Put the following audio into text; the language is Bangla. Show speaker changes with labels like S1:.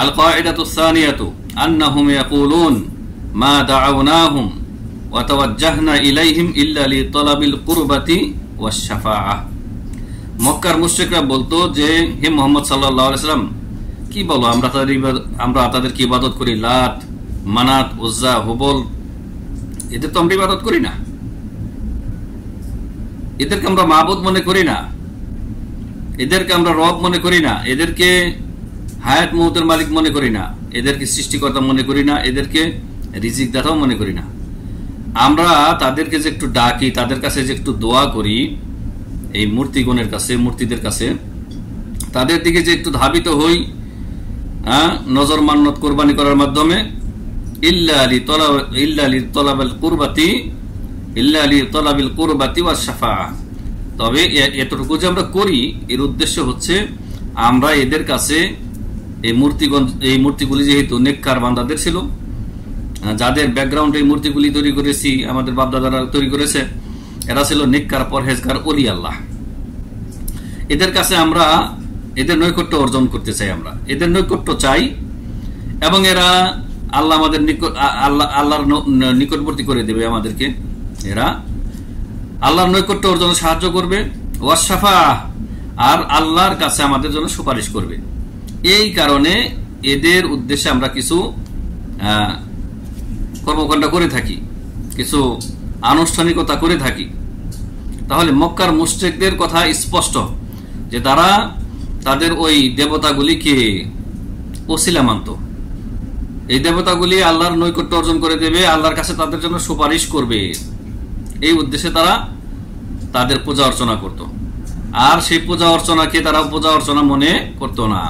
S1: আল কায়দাতু সানিয়াতু আন্নাহুম ইয়াকুলুন মা দাআওনাহুম ওয়া তাওয়াজ্জাহনা ইলাইহিম ইল্লা লিতালাবিল কুরবাতি ওয়াশ শাফাআহ। মক্কার মুশরিকরা বলতো যে, হে মুহাম্মদ সাল্লাল্লাহু আলাইহি ওয়াসাল্লাম, কি বলো, আমরা তাদেরকে ইবাদত করি, লাত, মানাত, উজ্জা, হুবল, এদের তো আমরা ইবাদত করি না, এদেরকে আমরা মাবুদ মনে করি না, এদেরকে আমরা রব মনে করি না, এদেরকে হায়াত মউতের মালিক মনে করি না, এদেরকে সৃষ্টিকর্তা মনে করি না, এদেরকে রিজিক দাতাও মনে করি না। আমরা তাদেরকে যে একটু ডাকি, তাদের কাছে যে একটু দোয়া করি, এই মূর্তিগণের কাছে, মূর্তিদের কাছে, তাদের দিকে যে একটু ধাবিত হই নজর মান্নত কোরবানি করার মাধ্যমে, ইল্লা লিতালাবিল কুরবাতি ওয়াশ শাফাআহ, তবে এতটুকু যে আমরা করি, এর উদ্দেশ্য হচ্ছে আমরা এদের কাছে এই মূর্তিগুলি যেহেতু নেককার বান্দাদের ছিল, যাদের ব্যাকগ্রাউন্ডে এই মূর্তিগুলি তৈরি করেছি, আমাদের বাপদাদারা তৈরি করেছে, এরা ছিল নেককার, পরহেজগার, ওলি আল্লাহ। এদের কাছে আমরা এদের নৈকট্য অর্জন করতে চাই, আমরা এদের নৈকট্য চাই, এবং এরা আমাদের আল্লাহর নিকটবর্তী করে দেবে আমাদেরকে, এরা আল্লাহর নৈকট্য অর্জনে সাহায্য করবে, ওয়াশ শাফাআহ, আর আল্লাহর কাছে আমাদের জন্য সুপারিশ করবে। এই কারণে এদের উদ্দেশ্যে আমরা কিছু কর্মকাণ্ড করে থাকি, কিছু আনুষ্ঠানিকতা করে থাকি। তাহলে মক্কার মুশরিকদের কথা স্পষ্ট যে তারা তাদের ওই দেবতাগুলিকে ওসিলা মানত, এই দেবতাগুলি আল্লাহর নৈকট্য অর্জন করে দেবে, আল্লাহর কাছে তাদের জন্য সুপারিশ করবে, এই উদ্দেশ্যে তারা তাদের পূজা অর্চনা করত। আর সেই পূজা অর্চনাকে তারা পূজা অর্চনা মনে করত না।